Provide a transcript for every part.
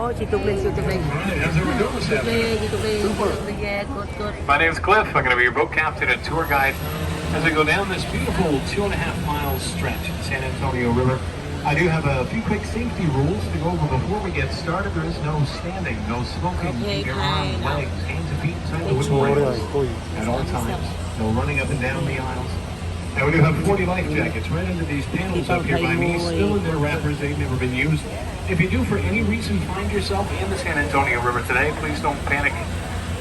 Oh, chị Tục Linh. Yeah, good. My name's Cliff. I'm going to be your boat captain and tour guide as we go down this beautiful 2.5 mile stretch in San Antonio River. I do have a few quick safety rules to go over before we get started. There is no standing, no smoking, keep your arms, legs, hands and feet inside the wooden rails at all times. No running up and down the aisles. And we do have 40 life jackets right under these panels up here by me, still in their wrappers. They've never been used. If you do for any reason find yourself in the San Antonio River today, please don't panic.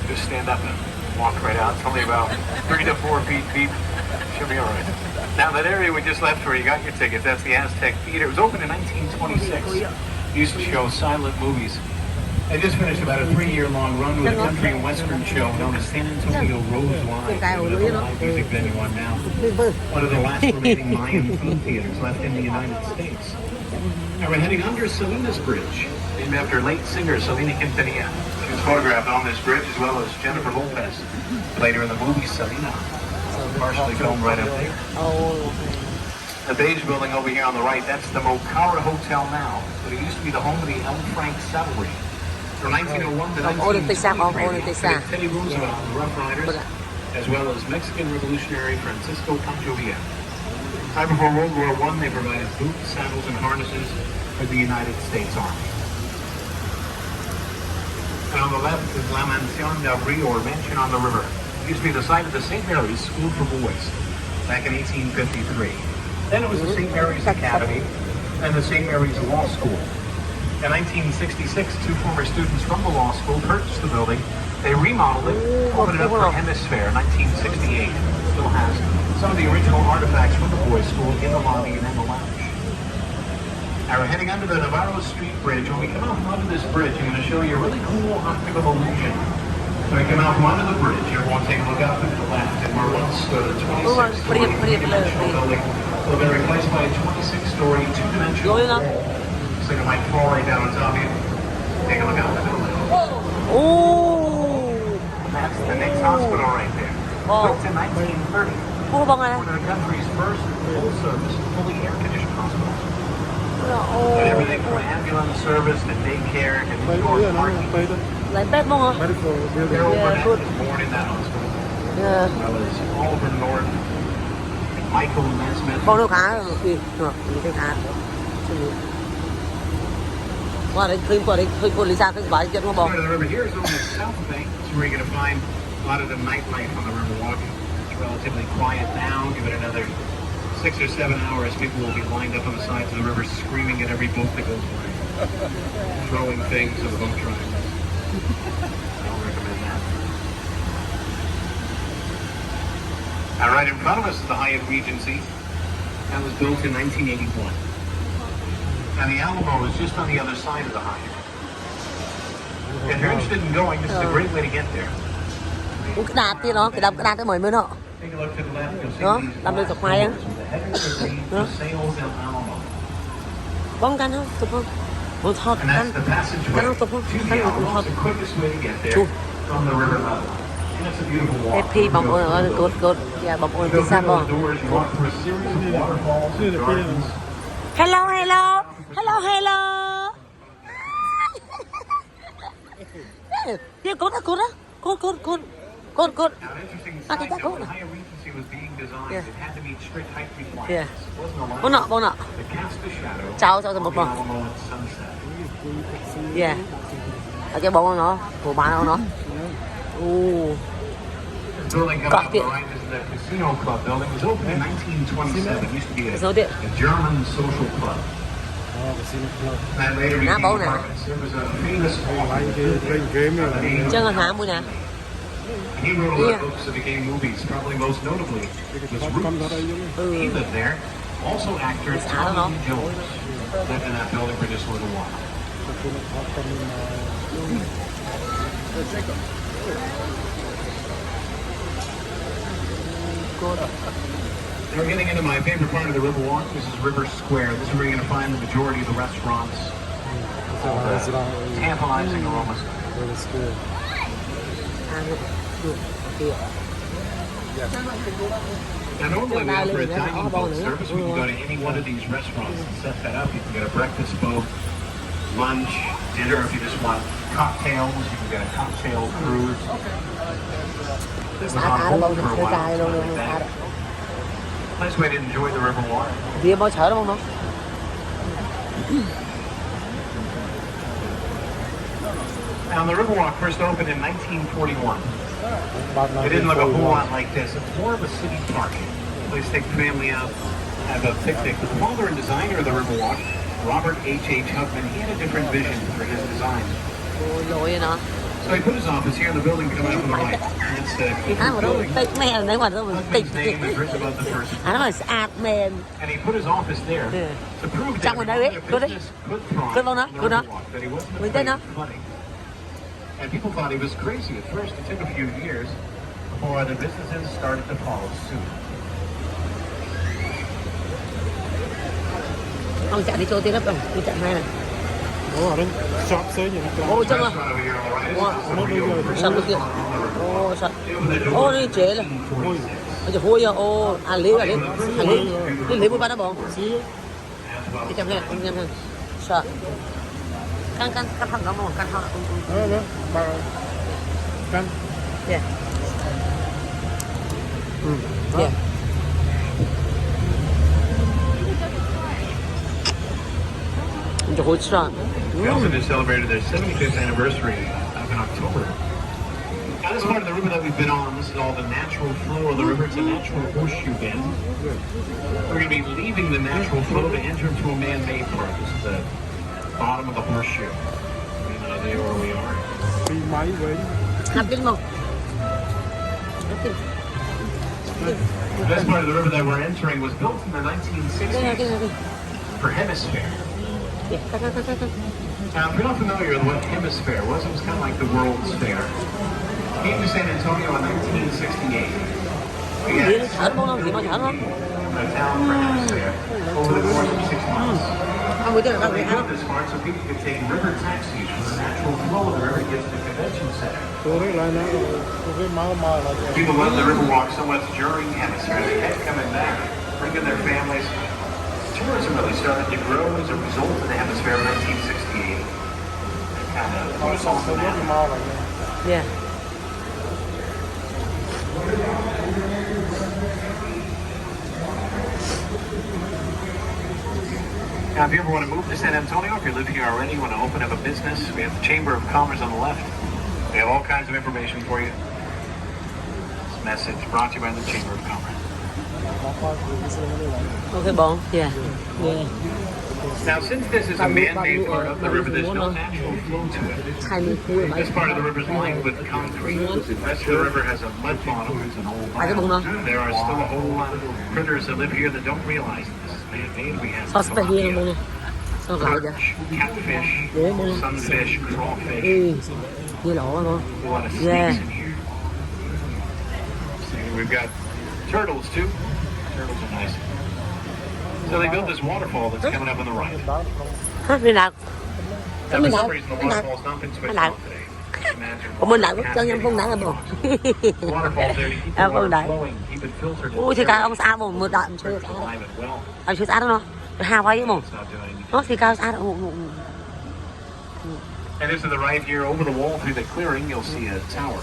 Just stand up and walk right out. It's only about 3 to 4 feet deep. Should be all right. Now that area we just left where you got your tickets, that's the Aztec Theater. It was opened in 1926. Used to show silent movies. They just finished about a 3-year-long run with a country and western show known as San Antonio Rose Live. The live music venue on now. One of the last remaining Mayan film theaters left in the United States. Now we're heading under Salinas Bridge, named after late singer Selena Quintanilla. She was photographed on this bridge as well as Jennifer Lopez, later in the movie Selena. Partially filmed right up there. The beige building over here on the right, that's the Mocara Hotel now, but it used to be the home of the L. Frank Saddlery. From 1901 to 1923, Teddy Roosevelt and the Rough Riders, as well as Mexican revolutionary Francisco Pancho Villa. Right before World War I, they provided boots, saddles, and harnesses for the United States Army. And on the left is La Mansión del Rio, or Mansion on the River. It used to be the site of the St. Mary's School for Boys back in 1853. Then it was the St. Mary's Academy and the St. Mary's Law School. In 1966, 2 former students from the law school purchased the building. They remodeled it, opened it up for Hemisphere in 1968. It still has some of the original artifacts from the boys' school in the lobby and in the lounge. Now we're heading under the Navarro Street Bridge. When we come out from under this bridge, I'm going to show you a really cool optical illusion. So we come out from under the bridge, everyone take a look out to the left, and where once stood a 26-story two-dimensional building, will be replaced by a 26-story two-dimensional wall. So it might fall right down on top of you. Take a look out the building. Oh! That's the Nick's Hospital right there. Built in 1930. One of the country's first full-service, fully air-conditioned hospitals. And everything from ambulance service to daycare to indoor parking. Like bed more. Carol Burnett was born in that hospital. As well as Oliver Norton, Michael Nesmith. Bông đâu khá rồi, cái khá. Qua đấy, khơi cô Lisa cái vải chân không bông. The river here is on the south bank. It's where you're going to find a lot of the nightlife on the river walk. It's relatively quiet now. Give it another 6 or 7 hours. People will be lined up on the sides of the river screaming at every boat that goes by. Throwing things at the boat drivers. I don't recommend that. Now right in front of us is the Hyatt Regency. That was built in 1981. And the Alamo is just on the other side of the Hyatt. If you're interested in going, this is a great way to get there. Cái đạp kia đó, cái đạp tới 10 đó. Take a look to the left, you'll see Đó, these làm lên dọc mai á. Đó. Bông canh không? Chụp không? Ủa thôi, canh không chụp không? Canh không chụp Chụp. Happy bông ơi, good. Yeah, bông ơi, pizza bông. Hello. Here, go đó. Good. Ah, kita go. Yeah. Yeah. Bông nọ. Chào một bông. Yeah. Ở cái bông nó, của bán nó. Got it. The Casino Club building was opened in 1927. It used to be a German social club. That later became apartments. There was a famous author. Chơi ngân hàng mua nè. He wrote a lot of books that became movies, probably most notably was Roots. He lived there. Also actor Tommy Lee Jones lived in that building for just a little while. We're getting into my favorite part of the river walk. This is River Square. This is where you're going to find the majority of the restaurants. Tantalizing aromas. Now normally we offer a dining boat service. We can go to any one of these restaurants and set that up. You can get a breakfast boat, lunch, dinner. If you just want cocktails, you can get a cocktail cruise. It was on hold for a while. Nice way to enjoy the river water. Đi bao chở đúng không? Now, the Riverwalk first opened in 1941. It didn't look a whole lot like this. It's more of a city park. Please take the family out, have a picnic. The father and designer of the Riverwalk, Robert H.H. Hubman, he had a different vision for his design. So he put his office here in the building coming up on the right. And it's the building. Hubman's name is written above the first floor. And he put his office there to prove that the business could thrive on the Riverwalk, that he wasn't afraid of flooding. And people thought he was crazy at first. It took a few years before other businesses started to follow suit. Ông chạy đi chỗ tiên lắm không? Đi chạy hai này. Ủa, đến shop xế gì nó Ô, chân à? Sao lúc kia? Ô, sao? Ô, đi chế là. Ôi trời hôi à, ô, lấy bút bát đó bọn. Đi chậm lên, anh em ơi. Sợ. Căn thằng đó mà, căn thằng. Đó, ba căn. Yeah. Yeah. We also just celebrated their 75th anniversary back in October. Now this part of the river that we've been on, this is all the natural flow of the river. It's a natural horseshoe bend. We're going to be leaving the natural flow to enter into a man-made part. This is the bottom of the horseshoe. You know, there where we are. This part of the river that we're entering was built in the 1960s for Hemisphere. Now, if you're not familiar with what Hemisphere was kind of like the World's Fair. It came to San Antonio in 1968. We had a town for Hemisphere over the course of 6 months. They built this part so people could take river taxis from the natural flow of the river to get to the convention center. People love the Riverwalk so much during Hemisphere. They kept coming back, bringing their families. Tourism really started to grow as a result of the Hemisphere of 1968. Kind of put us on the map. Yeah. Now, if you ever want to move to San Antonio, if you live here already, you want to open up a business, we have the Chamber of Commerce on the left. We have all kinds of information for you. This message brought to you by the Chamber of Commerce. Okay, bon. Yeah. Now, since this is a man-made part of the river, there's no natural flow to it. This part of the river is lined with concrete. The rest of the river has a mud bottom. There are still a whole lot of critters that live here that don't realize this is man-made. We have perch, catfish, sunfish, crawfish. A lot of snakes in here. We've got turtles too. Turtles are nice. So they built this waterfall that's coming up on the right. Now, for some reason, the waterfall's not been switched on today. Imagine the waterfall's there to keep the water flowing, keep it filtered. Ui thì cao ông xa một đoạn chưa xa. Ông chưa xa đâu nó. Hà quay với một. Nó thì cao xa đâu. And this to the right here, over the wall through the clearing, you'll see a tower.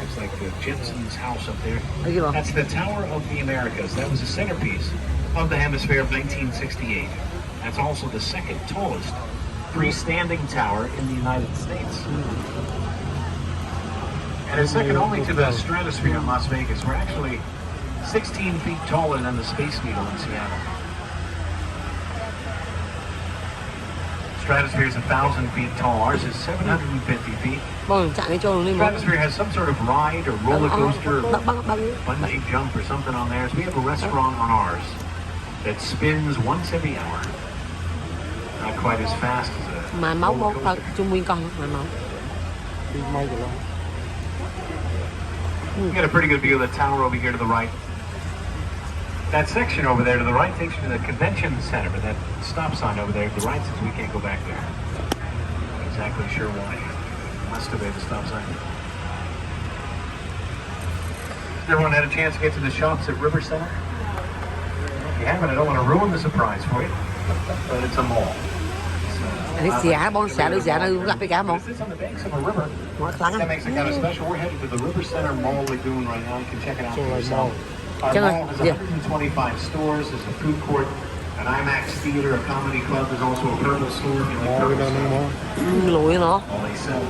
It's like the Jensen's house up there. That's the Tower of the Americas. That was the centerpiece of the Hemisphere of 1968. That's also the second tallest freestanding tower in the United States. And it's second only to the Stratosphere in Las Vegas. We're actually 16 feet taller than the Space Needle in Seattle. Stratosphere is 1,000 feet tall. Ours is 750 feet. Stratosphere has some sort of ride or roller coaster, or bungee jump or something on theirs. We have a restaurant on ours that spins once every hour. Not quite as fast as a roller coaster. You get a pretty good view of the tower over here to the right. That section over there to the right takes you to the convention center, but that stop sign over there to the right says we can't go back there. Not exactly sure why. Must have been the stop sign. Everyone had a chance to get to the shops at River Center? If you haven't, I don't want to ruin the surprise for you, but it's a mall. So อันนี้เสียบอลเสียหรือเสียนะรับไปแกมอง This is on the banks of a river. หัวครั้ง That makes it kind of special. We're headed to the River Center Mall Lagoon right now. You can check it out for yourself. Our Chân ơi, mall has yeah. 125 stores. There's a food court, an IMAX theater, a comedy club. There's also a purple store. Mò cái đâu nó mò. Lùi nó All they sell.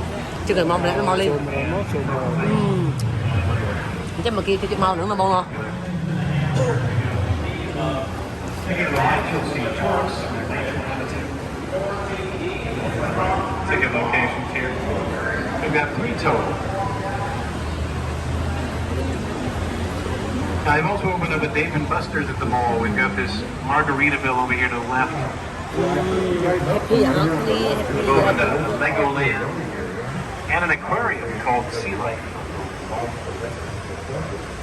chứ cần mong nó mau lên Xôm mà nó xôm mà. chứ mà kia cái mau nữa mà bông nó Taking a ride, you'll see Charles. Ticket locations here. We've got 3 total. I've also opened up a Dave & Buster's at the mall. We've got this Margaritaville over here to the left. cái dạng nó đi We've opened a Legoland and an aquarium called Sea Life.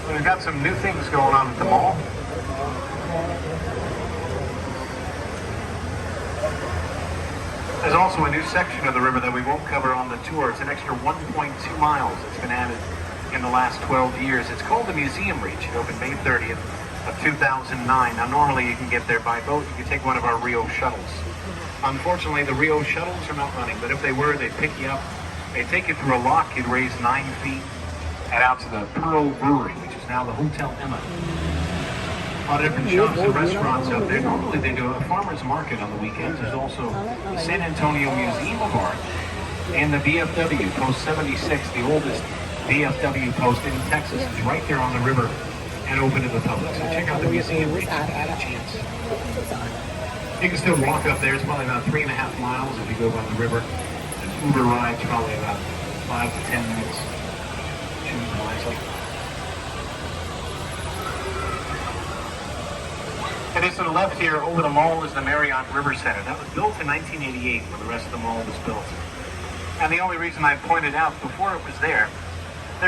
We've got some new things going on at the mall. There's also a new section of the river that we won't cover on the tour. It's an extra 1.2 miles that's been added in the last 12 years. It's called the Museum Reach. It opened May 30th of 2009. Now normally you can get there by boat. You can take one of our Rio shuttles. Unfortunately, the Rio shuttles are not running, but if they were, they'd pick you up. They'd take you through a lock. You'd raise 9 feet, head out to the Pearl Brewery, which is now the Hotel Emma. A lot of different shops and restaurants out there. Normally they do a farmer's market on the weekends. There's also the San Antonio Museum of Art and the VFW, Post 76, the oldest VFW post in Texas. It's right there on the river and open to the public. So check out the museum if you get a chance. You can still walk up there. It's probably about 3.5 miles if you go by the river. An Uber ride's probably about 5 to 10 minutes. Choose wisely. And just to the left here, over the mall, is the Marriott River Center. That was built in 1988 when the rest of the mall was built. And the only reason I pointed out before it was there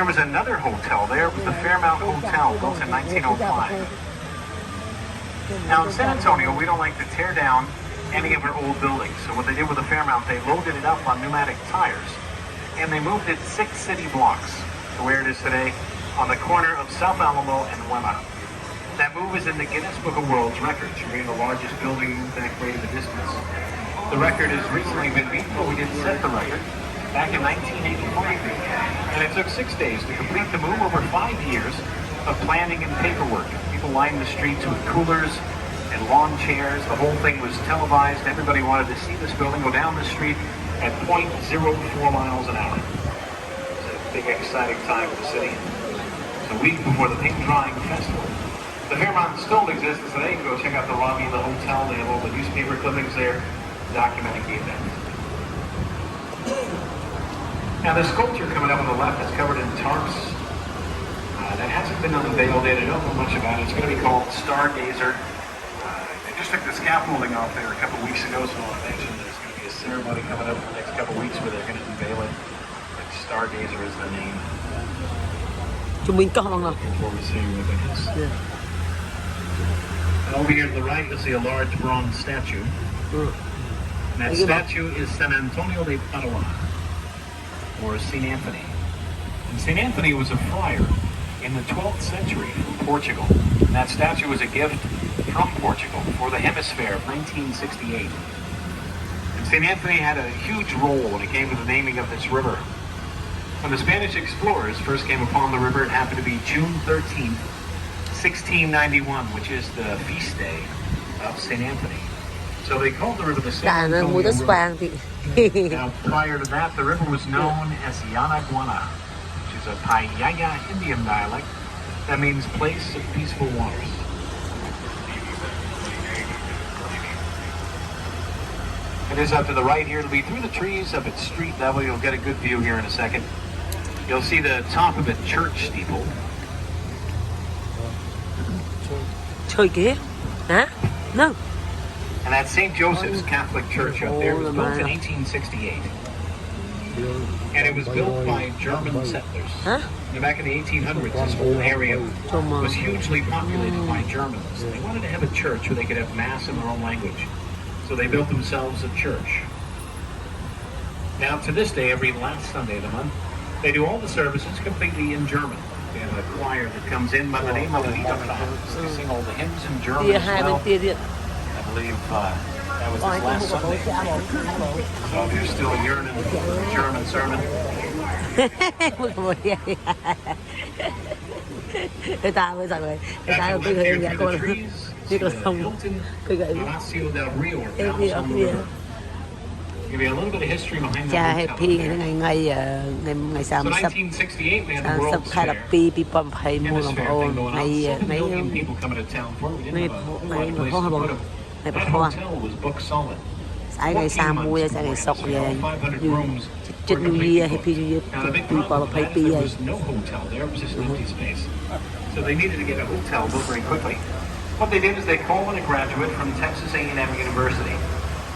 was another hotel there. It was the Fairmount Hotel, built in 1905. Now in San Antonio, we don't like to tear down any of our old buildings. So what they did with the Fairmount, they loaded it up on pneumatic tires. And they moved it 6 city blocks to where it is today on the corner of South Alamo and Wema. That move is in the Guinness Book of World Records. You're being the largest building move that great of a distance. The record has recently been beaten, but we did set the record back in 1983. And it took 6 days to complete the move, over 5 years of planning and paperwork. People lined the streets with coolers and lawn chairs. The whole thing was televised. Everybody wanted to see this building go down the street at 0.04 miles an hour. It's a big, exciting time for the city. It's a week before the Pink Drawing Festival. The Fairmont still exists today. You can go check out the lobby of the hotel. They have all the newspaper clippings there documenting the event. Now the sculpture coming up on the left is covered in tarps. That hasn't been unveiled yet. I don't know much about it. It's going to be called Stargazer. They just took the scaffolding off there a couple weeks ago, so I mentioned there's going to be a ceremony coming up in the next couple weeks where they're going to unveil it. But Stargazer is the name. Looking forward to seeing what it is. Yeah. And over here to the right, you'll see a large bronze statue. And that statue is San Antonio de Padua, or St. Anthony. And St. Anthony was a friar in the 12th century from Portugal. And that statue was a gift from Portugal for the hemisphere of 1968. And St. Anthony had a huge role when it came to the naming of this river. When the Spanish explorers first came upon the river, it happened to be June 13th, 1691, which is the feast day of St. Anthony. So they called the river the San Antonio River. Now, prior to that, the river was known as Yanaguana, which is a Payaya Indian dialect that means place of peaceful waters. It is up to the right here. It'll be through the trees up at street level. You'll get a good view here in a second. You'll see the top of a church steeple. Trời kia hả? No. And that's St. Joseph's Catholic Church up there. It was built in 1868. And it was built by German settlers. Huh? Now, back in the 1800s, this whole area was hugely populated by Germans. And they wanted to have a church where they could have mass in their own language. So they built themselves a church. Now, to this day, every last Sunday of the month, they do all the services completely in German. They have a choir that comes in by the name of the Liederkranz. They sing all the hymns in German as well. I believe That was Còn this anh last không có Sunday. cái Alamo. So if you're still yearning for the German sermon, Người ta bây giờ người ta that's bây what giờ led nghe you con through the trees như to con the sông Hilton cái gậy Palacio del Rio. cái That gì was ở on the kia river. Give you a little bit of history behind cha that happy hotel. ngày So 30 1968, they had the 30 World's hai là Fair. pi pom hay mua làm Hemisphere ôn thing going on. ngày 7 mấy million people coming to town for it. We didn't have a whole lot of places không to hay put bông 'em. ngày bạc That hoa hotel was booked solid. sáng ngày 14 30 months sáng ngày before sọc Hemisphere, về all 500 rooms trên were New completely Year booked. Happy New Year Now the big pi problem pom with hay that is pi there ấy was no hotel. There was just an empty space. So they needed to get a hotel built very quickly. What they did is they called in a graduate from Texas A&M University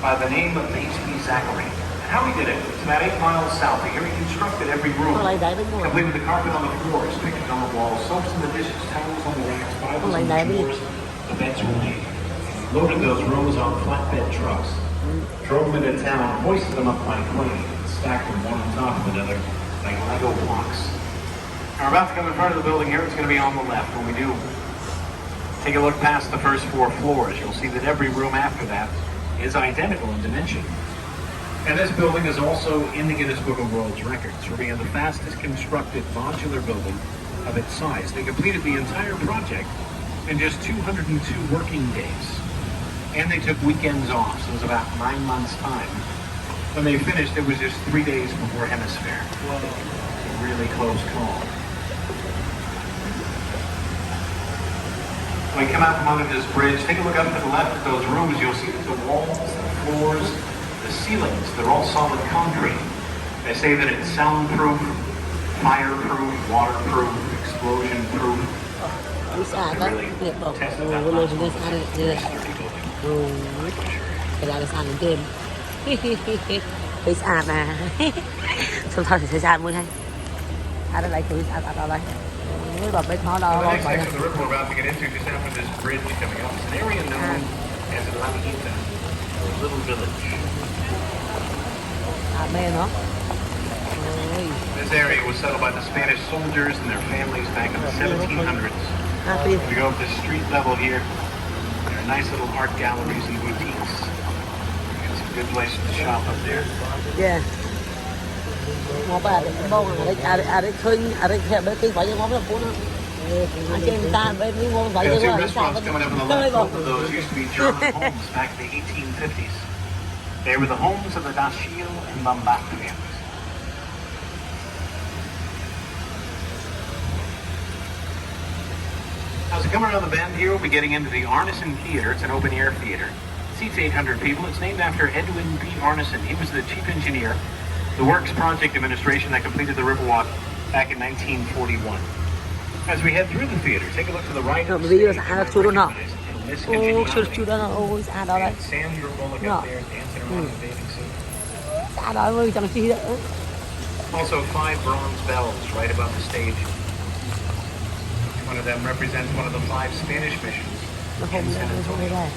by the name of H.P. Zachary. And how he did it, it's about 8 miles south of here. He constructed every room, con lấy đáy với ngồi complete with the carpet on the floors, pictures on the walls, soaps in the dishes, towels on the racks, Bibles on the drawers. The beds were made. Loaded those rooms on flatbed trucks, drove them into town, hoisted them up by crane, and stacked them one on top of another like Lego blocks. Now we're about to come in front of the building here. It's going to be on the left. When we do take a look past the first 4 floors, you'll see that every room after that is identical in dimension. And this building is also in the Guinness Book of World Records for being the fastest constructed modular building of its size. They completed the entire project in just 202 working days. And they took weekends off, so it was about 9 months' time. When they finished, it was just 3 days before Hemisphere. A really close call. When you come out from under this bridge, take a look up to the left at those rooms. You'll see that the walls, the floors, the ceilings, they're all solid concrete. They say that it's soundproof, fireproof, waterproof, explosion-proof. Đi xa đó, việc bảo luôn chúng tôi xa được chưa? Cái đó là xa đến đêm. Đi xa mà. Xong thôi thì xa mới hay. Đây lại cứ xa đó đây. Bà biết nó The đâu next phải. section of the river we're about to get into just after this bridge coming up. It's an area known as Ornamental, or Little Village. Mê nó. This area was settled by the Spanish soldiers and their families back in the 1700s. Happy. We go up to street level here. There are nice little art galleries and boutiques. Got some good places to shop up there. Yeah. Ngó bà để bông ở đây khơi ở đây theo bên cái phải như ngó là phú nó. Ở trên ta bên cái ngó phải Got như two là restaurants coming up on the left. Both of those used to be German homes back in the 1850s. They were the homes of the Dashiell and Bambach families. As we come around the bend here, we'll be getting into the Arneson Theater. It's an open-air theater. It seats 800 people. It's named after Edwin B. Arneson. He was the chief engineer, the Works Project Administration that completed the Riverwalk back in 1941. As we head through the theater, take a look to the right. Rồi bây giờ ăn chua đâu nọ. Miss Ô Congeniality. chua đó nó ôi xa đó đấy. And Sandra Bullock No. up there dancing around in a bathing suit. Xa đó mới chẳng chi đó. Also 5 bronze bells right above the stage. One of them represents one of the 5 Spanish missions Nó in không San không Antonio. đây.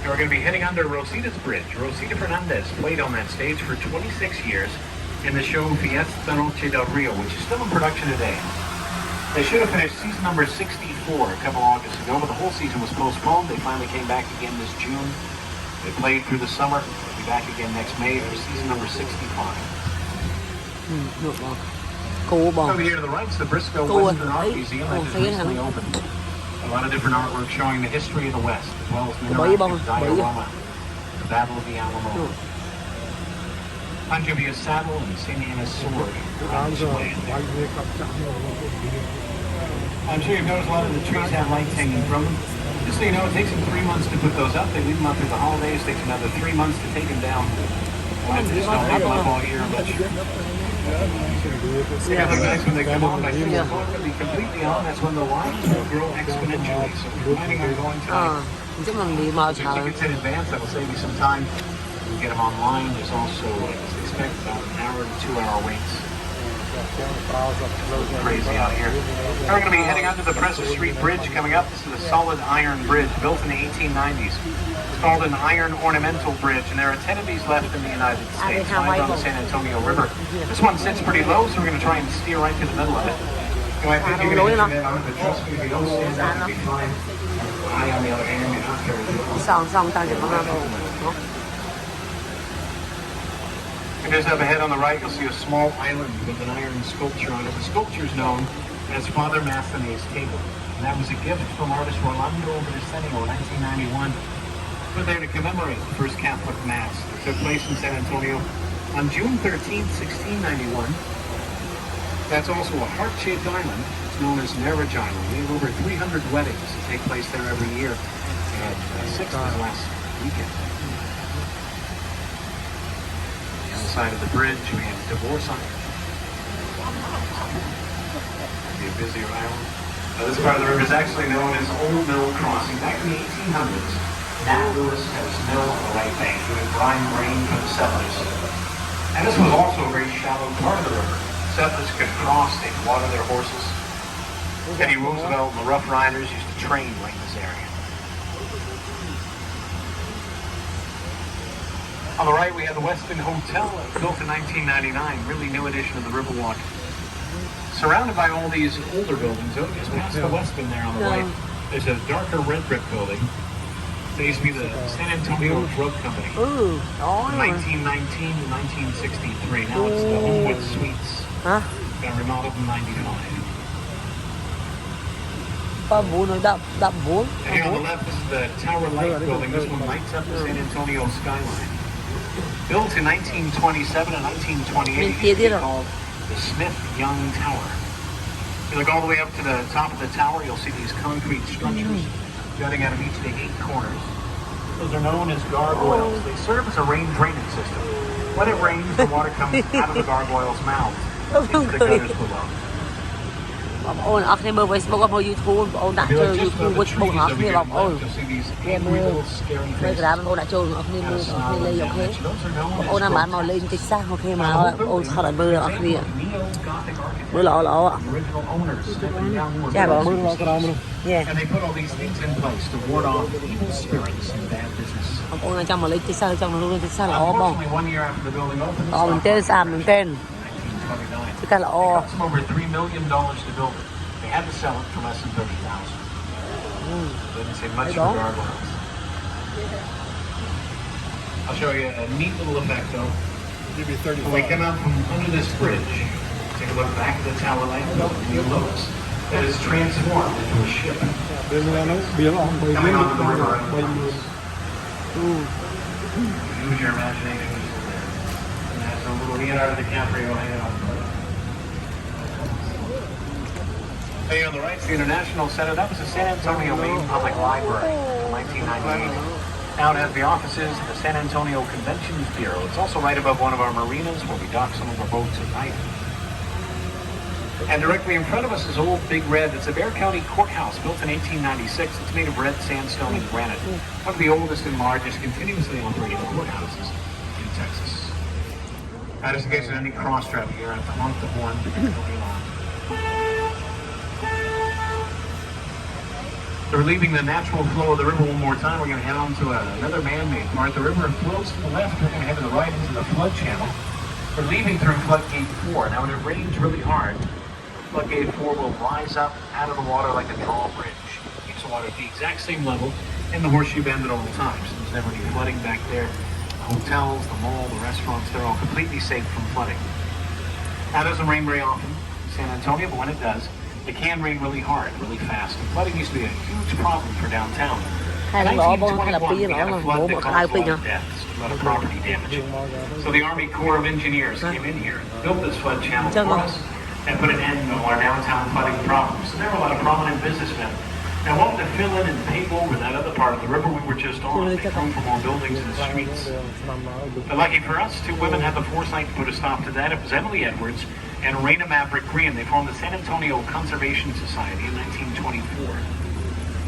We're going to be heading under Rosita's Bridge. Rosita Fernandez played on that stage for 26 years in the show Fiesta Noche del Rio, which is still in production today. They should have finished season number 64 a couple August ago, but the whole season was postponed. They finally came back again this June. They played through the summer. They'll be back again next May for season number 65. Được rồi. Cô bò. Over here to the right is the Briscoe Cool. Western Art Hey. Museum Oh, that just say it, recently honey. opened. A lot of different artwork showing the history of the West, as well as an Bởi bông, interactive bởi diorama, the Battle of the Alamo. Ừ. Punjabia's saddle and St. Anna's sword around this way. I'm sure you've noticed a lot of the trees have lights hanging from them. Just so you know, it takes them 3 months to put those up. They leave them up through the holidays. It takes another 3 months to take them down. Well, they just don't leave them up all year much. They look nice when they come on. By spring it's going to be completely on. That's when the lines will grow exponentially. So if you're planning on going tonight, Chắc mình đi mò get chờ. tickets in advance. That will save you some time. You can get them online. There's also, as they expect, about an hour to 2-hour waits. Crazy out here. Now we're going to be heading under the Presser Street Bridge coming up. This is a solid iron bridge built in the 1890s. It's called an iron ornamental bridge, and there are 10 of these left in the United States, 5 on the San Antonio River. This one sits pretty low, so we're going to try and steer right to the middle of it. You know, I think you're going to get that on, but trust me, if you don't stand up, you'll be fine. I, on the other hand, do not carry vehicles. 上大姐帮他们。 And just up ahead on the right, you'll see a small island with an iron sculpture on it. The sculpture is known as Father Massenet's Table. And that was a gift from artist Orlando Vicencio in 1991. Put there to commemorate the first Catholic Mass that took place in San Antonio on June 13, 1691. That's also a heart-shaped island. It's known as Marriott Island. We have over 300 weddings that take place there every year. And 6 this last weekend. On the side of the bridge, we have divorce island. Be a busier island. This part of the river is actually known as Old Mill Crossing. Back in the 1800s, Nat Lewis had his mill on the right bank doing brine grain for the settlers. And this was also a very shallow part of the river. Settlers could cross, they'd water their horses. Teddy Roosevelt and the Rough Riders used to train right in this area. On the right, we have the Westin Hotel, built in 1999, really new addition of the Riverwalk. Surrounded by all these older buildings, just past the Westin there on the right, there's a darker red brick building. That used to be the San Antonio Drug Company. Ooh, From 1919 to 1963. Now it's the Homewood Suites. Hả? Got remodeled in 95. Có bún rồi đậm bún. And here on the left, this is the Tower Light building. This one lights up the San Antonio skyline. Built in 1927 and 1928, it used to be called the Smith Young Tower. You look all the way up to the top of the tower, you'll see these concrete structures jutting out of each of the 8 corners. Those are known as gargoyles. They serve as a rain drainage system. When it rains, the water comes out of the gargoyles' mouths into the gutters below. Ôn ác này bơ Facebook bơ YouTube ôn đã chơi YouTube bơ bông ác này bọc ôn game mưa bây giờ ôn đã chơi ác này mưa ác này lấy ok ôn làm bán màu lên tích xác ok mà ôn sao lại bơ ác này bơ lọ chả bỏ yeah ôn là trong mà lấy tích xác trong nó luôn tích xác lọ bông mình tên sao mình tên It cost them over $3 million to build it. They had to sell it for less than $30,000. Didn't say much for gargoyles. I'll show you a neat little effect though. Give you 35. When we come out from under this bridge, take a look back at the tower light, you'll notice that it's transformed into a ship. Coming onto the river. Use your imagination. And that's a little Leonardo DiCaprio hanging off. Here on the right is the International Center. That was the San Antonio Main Public Library in 1998. Now it has the offices of the San Antonio Conventions Bureau. It's also right above one of our marinas where we dock some of our boats at night. And directly in front of us is Old Big Red. It's a Bexar County Courthouse built in 1896. It's made of red sandstone and granite. One of the oldest and largest continuously operating courthouses in Texas. Just in case there's any cross traffic here, I have to honk the horn. So we're leaving the natural flow of the river one more time. We're going to head on to another man-made part. The river flows to the left. We're going to head to the right into the flood channel. We're leaving through Floodgate 4. Now when it rains really hard, Floodgate 4 will rise up out of the water like a drawbridge. It keeps the water at the exact same level in the Horseshoe Bend at all times. So there's never any flooding back there. The hotels, the mall, the restaurants, they're all completely safe from flooding. Now it doesn't rain very often in San Antonio, but when it does, it can rain really hard, really fast. And flooding used to be a huge problem for downtown. In 1921, we had a flood that caused a lot of deaths, a lot of property damage. So the Army Corps of Engineers came in here, built this flood channel for us, and put an end to our downtown flooding problems. So there were a lot of prominent businessmen that wanted to fill in and pave over that other part of the river we were just on. They come for more buildings and streets. But lucky for us, 2 women had the foresight to put a stop to that. It was Emily Edwards and Raina Maverick Green. They formed the San Antonio Conservation Society in 1924.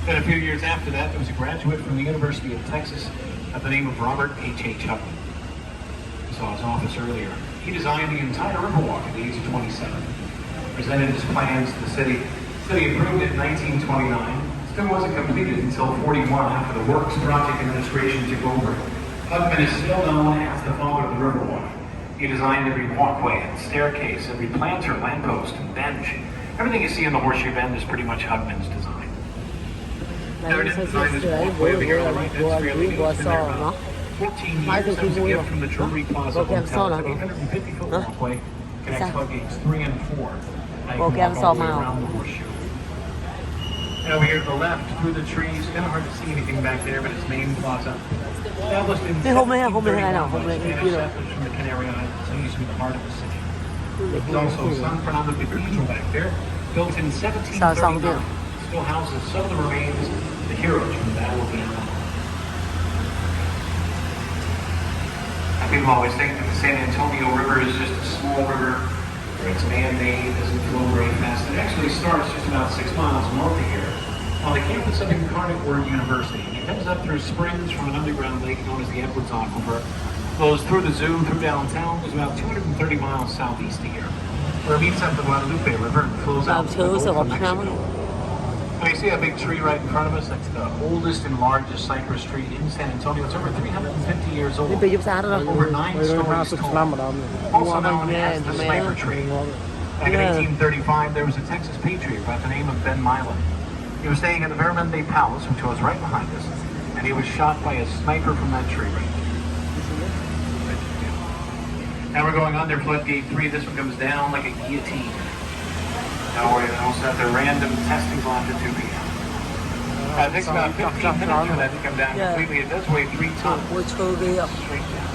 Then a few years after that, there was a graduate from the University of Texas by the name of Robert H.H. Hutton. We saw his office earlier. He designed the entire Riverwalk at the age of 27. Presented his plans to the city. The city approved it in 1929. Still wasn't completed until 41 after the Works Project Administration took over. Hutton is still known as the father of the Riverwalk. He designed every walkway and staircase, every planter, lamppost, and bench. Everything you see in the Horseshoe Bend is pretty much Hugman's design. Đấy, sao xưa xưa ấy bố bố sò nó. 14 Mãi từ years, khi that was a mua gift rồi. from the Brewery Plaza Có kem Hotel. so là It's hả? 850 foot Hả? walkway connects Sao? Floodgates 3 and 4. Now you Có can kem walk so all the way màu. around the horseshoe. And over here to the left, through the trees, kind of hard to see anything back there, but it's main plaza. Established in Cái hôm nay thế nào? 1731 Hôm nay by kia Spanish rồi. settlers from the Canary Islands. It used to be the heart of the city. There's also San Fernando Cathedral back there, built in 1739. Still houses some of the remains of the heroes from the Battle of the Alamo. People always think that the San Antonio River is just a small river, where it's man-made, doesn't flow very fast. It actually starts just about 6 miles north of here, on the campus of Incarnate Word University. It comes up through springs from an underground lake known as the Edwards Aquifer, flows through the zoo, through downtown, is about 230 miles southeast of here, where it meets up the Guadalupe River and flows out to the Gulf of Mexico. Now you see that big tree right in front of us? That's the oldest and largest cypress tree in San Antonio. It's over 350 years old. Đi giúp xa đó đâu. Over 9 stories tall. Also known as the sniper tree. Back in 1835, there was a Texas patriot by the name of Ben Milam. He was staying at the Vermonte Palace, which was right behind us, and he was shot by a sniper from that tree right there. Now we're going under Floodgate 3. This one comes down like a guillotine. Now we also have the random testing block at 2 p.m. It takes about 15 minutes for that to come down completely. It does weigh 3 tons. Ôi chơi ghê ạ. Straight down.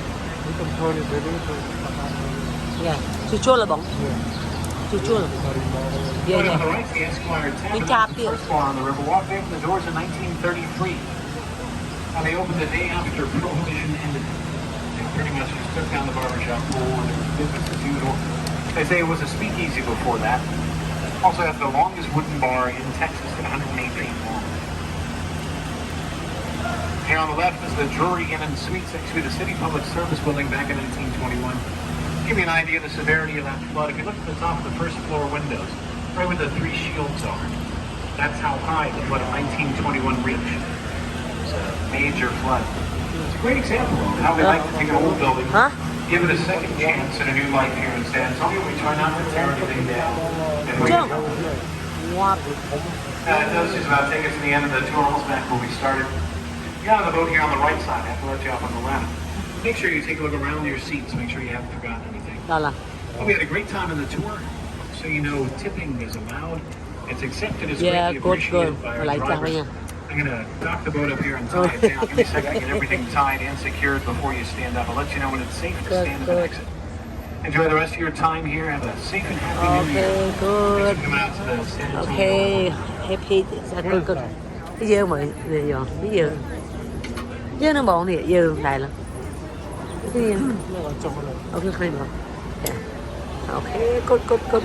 Yeah. Chua là bóng. Chua là. Yeah, Going on the yeah. right, the Esquire Tavern. Big That's top the here. first bar on the river. Walked in from the doors in 1933. Now they opened the day after Prohibition ended. They pretty much just took down the barbershop floor and it was business as usual. They say it was a speakeasy before that. Also has the longest wooden bar in Texas at 108 feet long. Here on the left is the Brewery Inn and Suites next to the City Public Service Building back in 1921. Give you an idea of the severity of that flood. If you look at the top of the first floor windows, right where the 3 shields are, that's how high the flood of 1921 reached. It's a major flood. It's a great example of how we like to take an old building, give it a second chance and a new life here in San Antonio. We try not to tear anything down. And we What? it does just about take us to the end of the tour, almost back where we started. You're on the boat here on the right side. I have to let you off on the left. Make sure you take a look around your seats. Make sure you haven't forgotten anything. Đó là. Well, we had a great time in the tour. So you know, tipping is allowed. It's accepted as Yeah, greatly good. appreciated by our Like that, drivers. yeah. I'm going to dock the boat up here and tie it down. Give me a second to get everything tied and secured before you stand up. I'll let you know when it's safe to stand up and exit. Enjoy the rest of your time here. Have a safe and happy New Year. Okay, good. Thanks for coming out to the San Antonio. Okay, happy. Good. Bây giờ mới bây giờ nó bọn này giờ đại là. Cái gì? Ok, khai nữa. Okay, good.